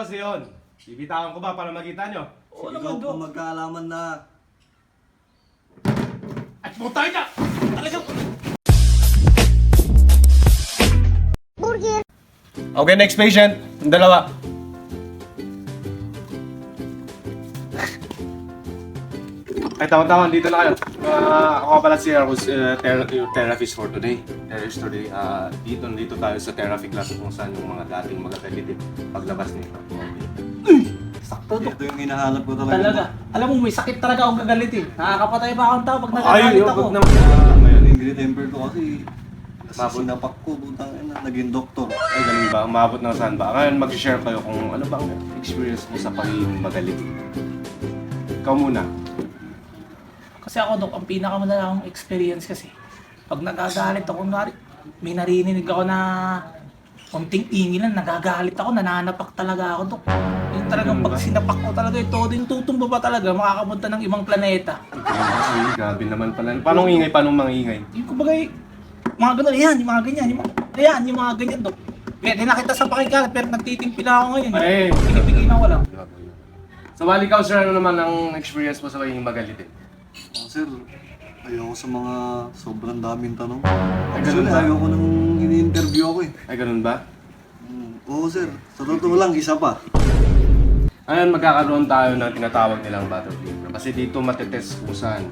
kasi yun. Bibitawan ko ba para makita nyo? Oo naman, Dok. Kung magkaalaman na... At puta ka! Talagang... Okay, next patient. Yung dalawa. Ay, tama-tama. Dito na kayo. Ako pala si Arcos, therapist for today. Therapist today. Dito tayo sa therapy class kung saan yung mga dating magagalitin paglabas nito. Sakto, Dok. Ito yung hinahanap ko talaga. Talaga. Alam mo, may sakit talaga akong gagalitin. Nakakapatay pa akong tao pag Ay, nagagalit ako. huwag naman. Ngayon, yung great temper ko kasi... Sinapak ko, butang ina, naging doktor. Ay, ganun ba? Umabot ng saan ba? Ngayon, mag-share kayo kung ano bang experience mo sa pagiging magalit. Ikaw muna. Kasi ako, Dok, ang pinakamala akong experience kasi. Pag nagagalit ako, may narinig ako na konting ingin lang, nagagalit ako, nananapak talaga ako, Dok. Yung talagang pag sinapak ko talaga, ito din tutumba pa talaga, makakapunta ng ibang planeta. Ay, grabe naman pala. Paano ingay? Paano mangingay? Yung kumbaga, mga ganun, ayan, yung mga ganyan, yung mga ganyan, Dok. Pwede na kita sa pakikalat, pero nagtitimpi na ako ngayon. Ay! Pinipigil ako lang. So, bali ikaw, sir, ano naman ang experience mo sa pagiging magalitin? Sir, ayoko sa mga sobrang daming tanong. Ay, ganun Actually, ba? ayoko nang ini-interview ako eh. Ay, ganun ba? Oo, sir. Sa totoo lang, isa pa. Ngayon, magkakaroon tayo ng tinatawag nilang battlefield. Kasi dito matetest kung saan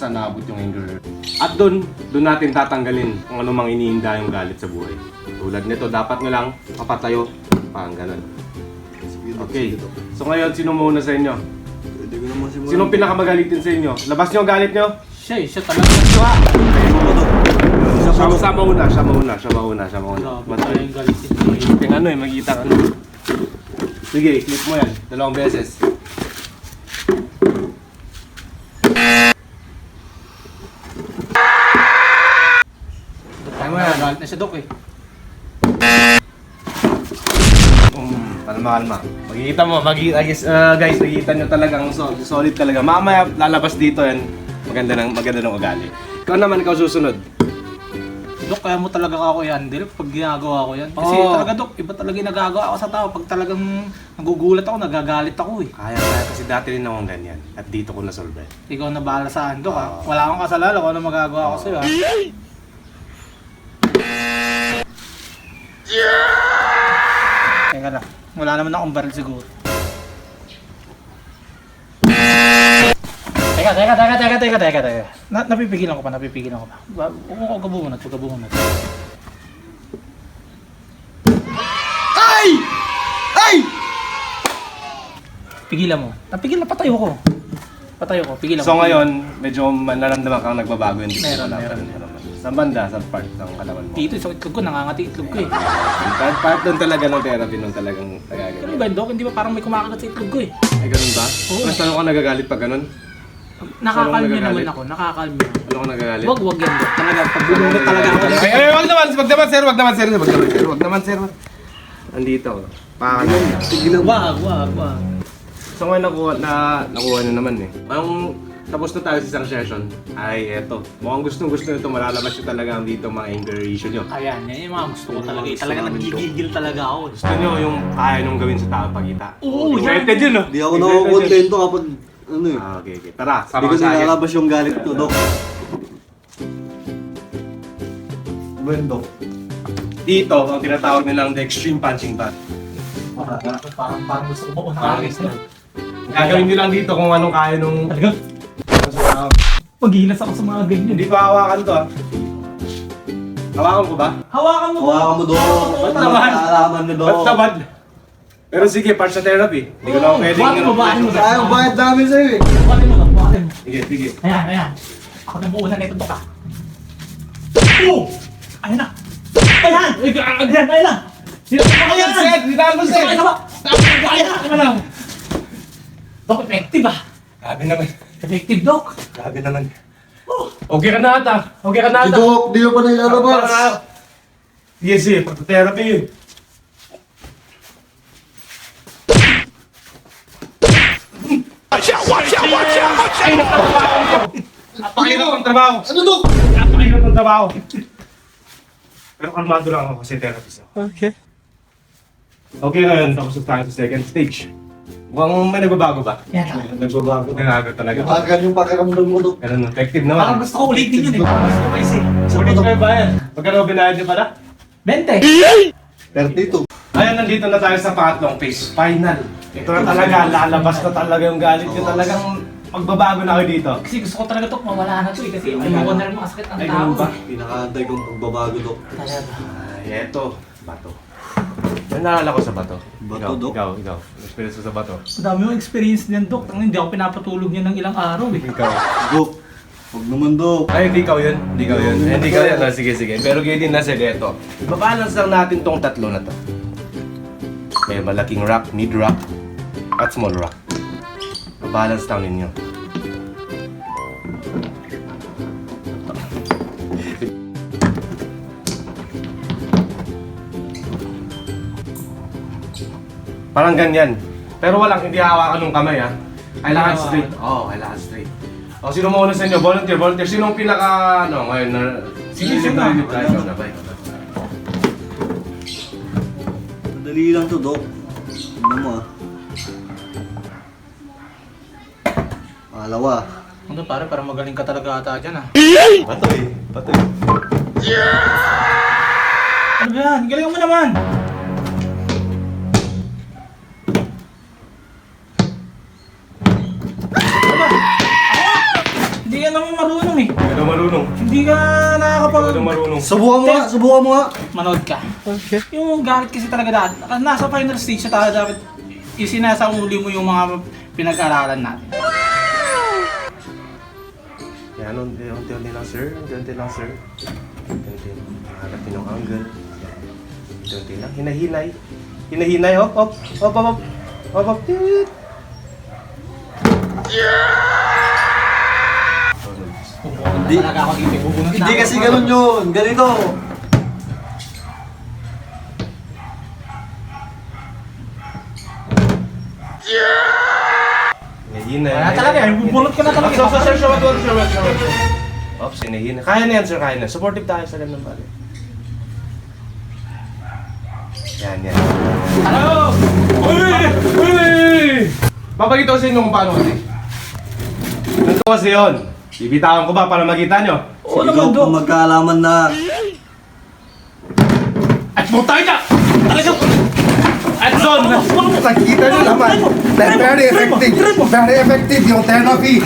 naabot yung anger. At doon natin tatanggalin kung ano mang iniinda yung galit sa buhay. Tulad nito, dapat nyo lang papatayo. Parang ganun. Sige, Dok, Okay. sige, Dok. So ngayon, sino muna sa inyo? Pwede ko naman simulan. Sinong pinakamagalitin sa inyo? Labas nyo ang galit nyo? Siya talaga. Siya. Ayoko ko, Dok. Isa pa, Dok. Siya mauna. Grabe yung galitin. Yung ano magkita ka na. Sige, click mo yan. 2 beses. Nagagalit na siya, Dok eh. Kalma. Makikita mo, guys, makikita nyo talagang solid talaga. Mamaya lalabas dito yan. Maganda ng ugali. Ikaw susunod. Dok, kaya mo talaga ako i-handle pag ginagawa ko yan. Kasi Oo. talaga, Dok, iba talaga yung nagagawa ako sa tao. Pag talagang nagugulat ako, nagagalit ako eh. Kaya kasi dati rin akong ganyan. At dito ko nasolve. Ikaw na bahala saan, Dok ha. Wala akong kasalala kung ano magagawa ko sa'yo ha. Teka lang, wala naman akong baril siguro. Teka. Napipigilan ko pa. Huwag ka bumunot. Ay! Pigilan mo. Patayo ko. Pigilan mo. So ngayon, medyo nararamdaman kang nagbabago yung dito. Meron. Sa banda, sa part ng katawan mo. Dito sa itlog ko, nangangati itlog ko eh. Part doon talaga ng therapy nung talagang Ganun nagagalit. ba, Dok? Hindi ba parang may kumakagat sa itlog ko eh? Ay, ganun ba? Oo. Mas ano ka nagagalit pag ganun? Nakakalmi naman nagagalit? ako, nakakalmi ako. Ano ka nagagalit? Wag yan, Dok. Talaga, pag bumulot talaga ako. Ay, wag naman, sir. Andito. Paano? Tigilan mo. Wag. So ngayon nakuha nyo naman eh. Ang tapos na tayo sa isang session, ay eto. Mukhang gustong nito, malalabas nyo talaga ang dito mga anger issue nyo. Ayan, yan yung mga gusto ko talaga. Talaga nagigigil talaga ako. Gusto nyo yung kaya nung gawin sa tao pagkita. Oo, yan. Excited yun, no? Di ako nakukontento kapag, ano eh. Okay. Tara, Hindi sama ko ka sa akin. nilalabas yung galit ko, Dok. Bueno, Dok. Dito, ang tinatawag nilang the extreme punching bag. Parang gusto ko Pangis na. Gagawin nyo lang dito kung anong kaya nung... Paghilas ako sa mga ganyan. Hindi ko hawakan to, ah. Hawakan ko ba? Hawakan mo, Hawakan mo, Dok. Ba't naman? Alaman mo, Dok. Ba't tamad? Pero sige, part sa therapy. Hindi ko lang pwedeng... Buhatin mo. Sayang, bakit dami sa'yo eh. Buhatin mo. Sige. Ayan. Ako nang buunan nito, Dok ah. Oh! Ayan na. Ayan na. Sino pa Ayan, Seth! Dinahan mo, Seth! Ayan na. Dok, effective ah. Grabe naman. Effective, Dok. Grabe naman. Okay ka na ata. Si Dok, di ko pa nilalabas. Yes, pag-therapy yun. Watch out! Napakahirap ang trabaho. Ano, Dok? Napakahirap ang trabaho. Pero kalmado lang ako kasi therapist ako. Okay. Okay ngayon, tapos na tayo sa second stage. Mukhang may nagbabago ba? Yan lang. Nagbabago. Nagbabago talaga. Magal yung pakiramdam mo, Dok. Ganun, effective Parang naman. gusto ko ulitin yun eh. Parang gusto ko kasi. Ulit kayo ba yan? Pagkano binayad niyo pala? 20. 32. Ayun, nandito na tayo sa pangatlong phase. Final. Ito na talaga, lalabas na talaga yung galit niyo. Talagang magbabago na kayo dito. Kasi gusto ko talaga ito, mawala na ito eh. Kasi ayoko na rin makasakit ang Ay, tao. ganun ba? Pinakaantay kong pagbabago, Dok. Talaga. Ay, eto. Bato. May naalala ko sa bato. Bato, Ikaw, Dok? Ikaw. Experience mo sa bato. Ang dami yung experience niyan, Dok. Hindi ako pinapatulog niya ng ilang araw eh. Ikaw. Dok, huwag naman, Dok. Ay, hindi ikaw yun. Hindi ikaw yun. Hindi ikaw yun. Ah, sige. Pero kayo din na sila ito. Ibabalance lang natin tong tatlo na to. May malaking rock, mid rock, at small rock. Ibabalance lang ninyo. Parang ganyan. Pero walang hindi hawakan ng kamay ha. Kailangan straight. Oo, kailangan straight. O, sino mauna sa inyo? Volunteer. Sino ang pinaka, ngayon na... Sige, Silip na. Ikaw na ba? Madali lang to, Dok. Tignan mo, ah. Pangalawa. Ano pare, parang magaling ka talaga ata dyan ah. Patoy. Ano ba yan? Galing mo naman! Aba! Hindi ka naman marunong eh. Ikaw na marunong. Hindi ka nakakapag... Ikaw na marunong. Subukan mo nga. Manood ka. Yung galit kasi talaga dati. Nasa final stage na tayo dapat isinasauli mo yung mga pinag-aralan natin. Yan, unti-unti lang sir. Unti-unti lang sir. Unti-unti lang. Hanapin yung angle. Unti-unti lang. Hinahinay. Hinahinay. Hop. Tit. Hindi. Talaga ako dito. Bubunot na Hindi ako. kasi ganun yun. Ganito. Hinahinay. Wala talaga eh. Bubunot ka na talaga. Sir. Ops, hinahinay. Kaya na yan sir, kaya na. Supportive tayo sa ganun pala. Yan. Ano? Uy! Papakita ko sa inyo kung paano kasi. Ganito kasi yun. Bibitawan ko ba para makita nyo? Oo Sige, naman, Dok, Dok. kung magkaalaman na. At putay ka! Talagang... At zone! Nakikita nyo naman, very effective yung therapy.